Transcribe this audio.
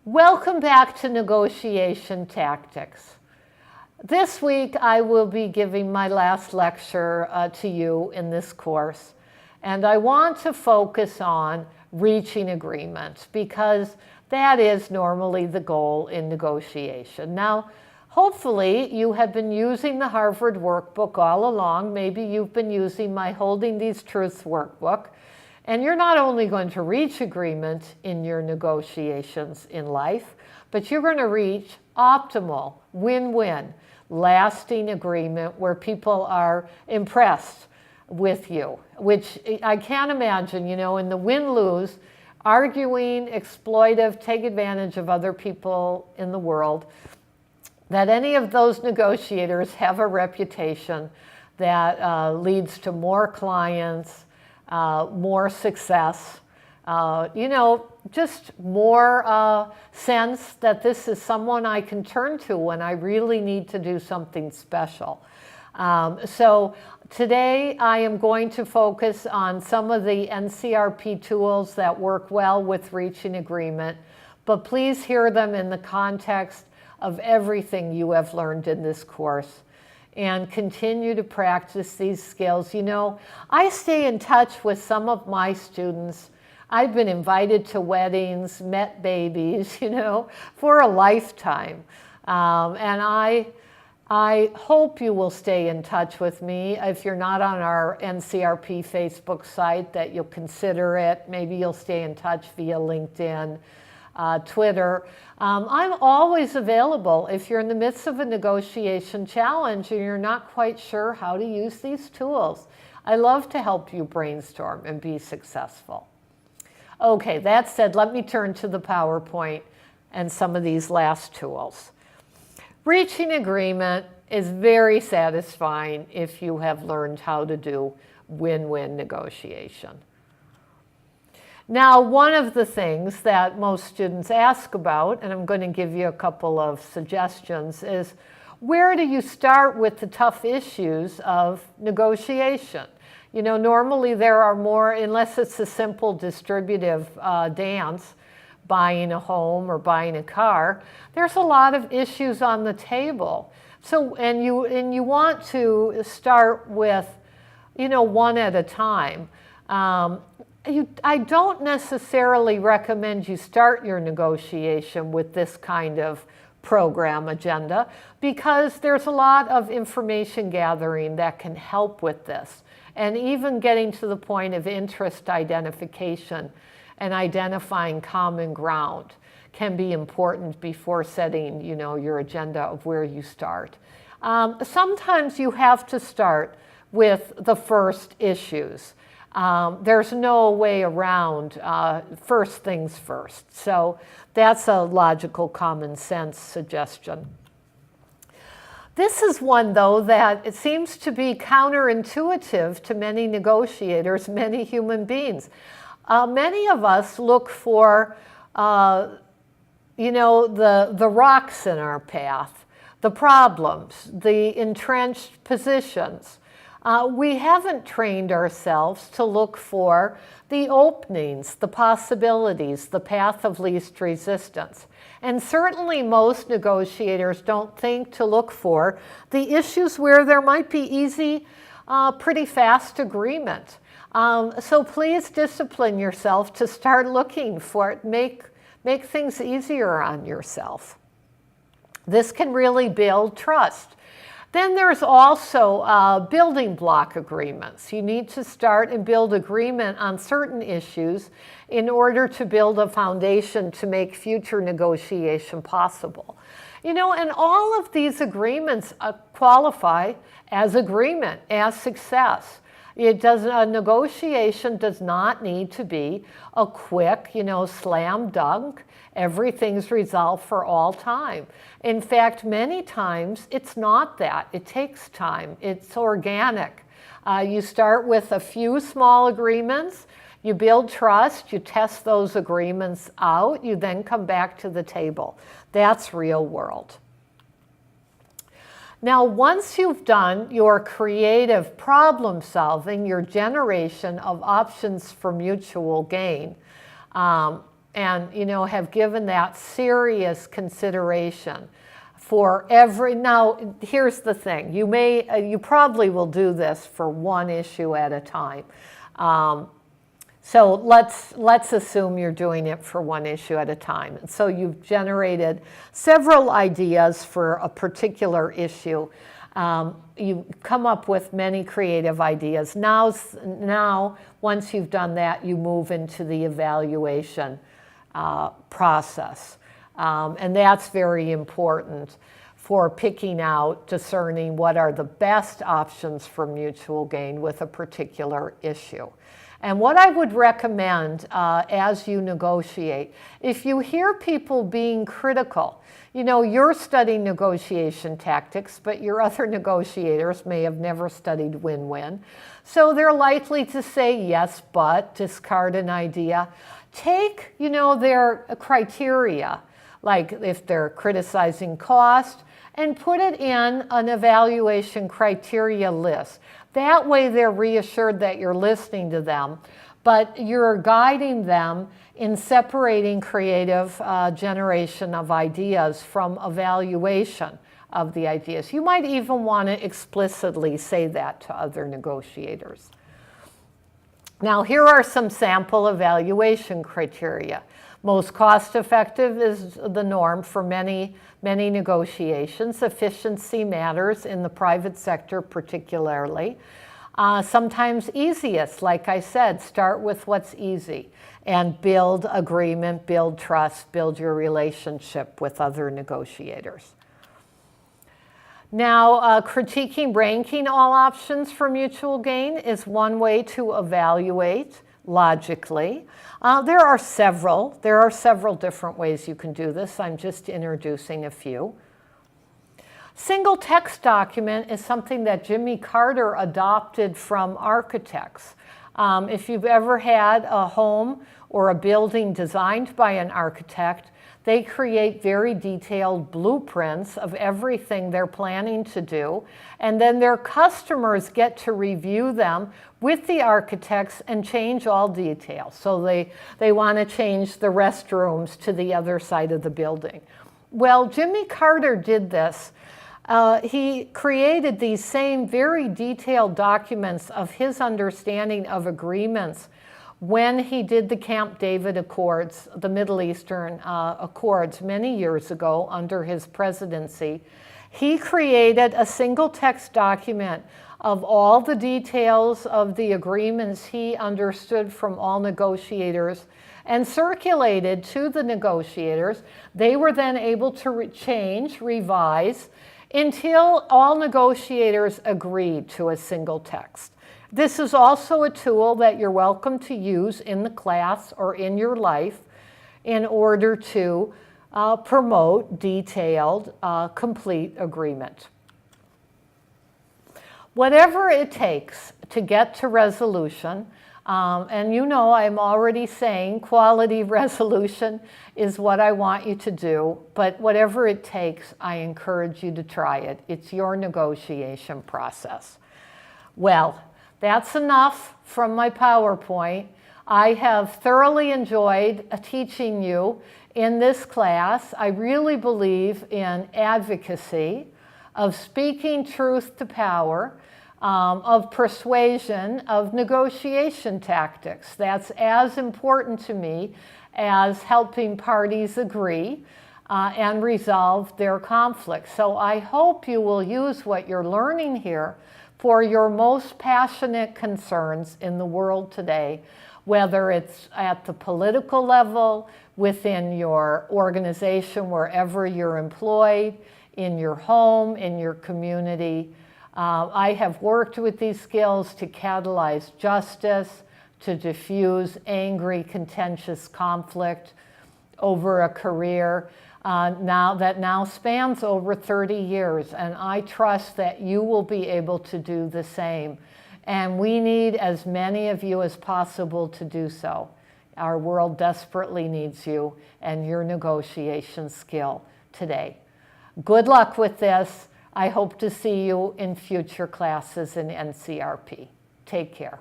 Welcome back to Negotiation Tactics. This week I will be giving my last lecture to you in this course, and I want to focus on reaching agreement because that is normally the goal in negotiation. Now, hopefully you have been using the Harvard workbook all along. Maybe you've been using my Holding These Truths workbook. And you're not only going to reach agreement in your negotiations in life, but you're going to reach optimal, win-win, lasting agreement where people are impressed with you, which I can't imagine, in the win-lose, arguing, exploitive, take advantage of other people in the world, that any of those negotiators have a reputation that leads to more clients, more success, just more sense that this is someone I can turn to when I really need to do something special. So today I am going to focus on some of the NCRP tools that work well with reaching agreement, but please hear them in the context of everything you have learned in this course. And continue to practice these skills. I stay in touch with some of my students. I've been invited to weddings, met babies, for a lifetime. And I hope you will stay in touch with me. If you're not on our NCRP Facebook site, that you'll consider it. Maybe you'll stay in touch via LinkedIn, Twitter. I'm always available if you're in the midst of a negotiation challenge and you're not quite sure how to use these tools. I love to help you brainstorm and be successful. Okay, that said, let me turn to the PowerPoint and some of these last tools. Reaching agreement is very satisfying if you have learned how to do win-win negotiation. Now, one of the things that most students ask about, and I'm going to give you a couple of suggestions, is where do you start with the tough issues of negotiation? Normally there are more, unless it's a simple distributive dance, buying a home or buying a car, there's a lot of issues on the table. So, and you want to start with, one at a time. I don't necessarily recommend you start your negotiation with this kind of program agenda because there's a lot of information gathering that can help with this. And even getting to the point of interest identification and identifying common ground can be important before setting, your agenda of where you start. Sometimes you have to start with the first issues. There's no way around first things first. So that's a logical common sense suggestion. This is one, though, that it seems to be counterintuitive to many negotiators, many human beings. Many of us look for, the rocks in our path, the problems, the entrenched positions. We haven't trained ourselves to look for the openings, the possibilities, the path of least resistance. And certainly most negotiators don't think to look for the issues where there might be easy, pretty fast agreement. So please discipline yourself to start looking for it, make things easier on yourself. This can really build trust. Then there's also building block agreements. You need to start and build agreement on certain issues in order to build a foundation to make future negotiation possible. And all of these agreements qualify as agreement, as success. A negotiation does not need to be a quick, slam dunk. Everything's resolved for all time. In fact, many times it's not that. It takes time. It's organic. You start with a few small agreements. You build trust. You test those agreements out. You then come back to the table. That's real world. Now, once you've done your creative problem solving, your generation of options for mutual gain, and have given that serious consideration for every, now here's the thing, you probably will do this for one issue at a time. So let's assume you're doing it for one issue at a time. And so you've generated several ideas for a particular issue. You come up with many creative ideas. Now, once you've done that, you move into the evaluation process. And that's very important for picking out, discerning what are the best options for mutual gain with a particular issue. And what I would recommend as you negotiate, if you hear people being critical, you're studying negotiation tactics, but your other negotiators may have never studied win-win. So they're likely to say yes, but discard an idea. Take, their criteria, like if they're criticizing cost, and put it in an evaluation criteria list. That way they're reassured that you're listening to them, but you're guiding them in separating creative generation of ideas from evaluation of the ideas. You might even want to explicitly say that to other negotiators. Now, here are some sample evaluation criteria. Most cost-effective is the norm for many negotiations. Efficiency matters in the private sector particularly. Sometimes easiest, like I said, start with what's easy and build agreement, build trust, build your relationship with other negotiators. Now, critiquing, ranking all options for mutual gain is one way to evaluate logically. There are several different ways you can do this. I'm just introducing a few. Single text document is something that Jimmy Carter adopted from architects. If you've ever had a home or a building designed by an architect, they create very detailed blueprints of everything they're planning to do, and then their customers get to review them with the architects and change all details. So they want to change the restrooms to the other side of the building. Well, Jimmy Carter did this. He created these same very detailed documents of his understanding of agreements when he did the Camp David Accords, the Middle Eastern Accords, many years ago under his presidency. He created a single text document of all the details of the agreements he understood from all negotiators and circulated to the negotiators. They were then able to change, revise, until all negotiators agreed to a single text. This is also a tool that you're welcome to use in the class or in your life in order to promote detailed, complete agreement. Whatever it takes to get to resolution, and I'm already saying quality resolution is what I want you to do, but whatever it takes, I encourage you to try it. It's your negotiation process. Well, that's enough from my PowerPoint. I have thoroughly enjoyed teaching you in this class. I really believe in advocacy, of speaking truth to power, of persuasion, of negotiation tactics. That's as important to me as helping parties agree and resolve their conflicts. So I hope you will use what you're learning here for your most passionate concerns in the world today, whether it's at the political level, within your organization, wherever you're employed, in your home, in your community. I have worked with these skills to catalyze justice, to diffuse angry, contentious conflict over a career now spans over 30 years, and I trust that you will be able to do the same. And we need as many of you as possible to do so. Our world desperately needs you and your negotiation skill today. Good luck with this. I hope to see you in future classes in NCRP. Take care.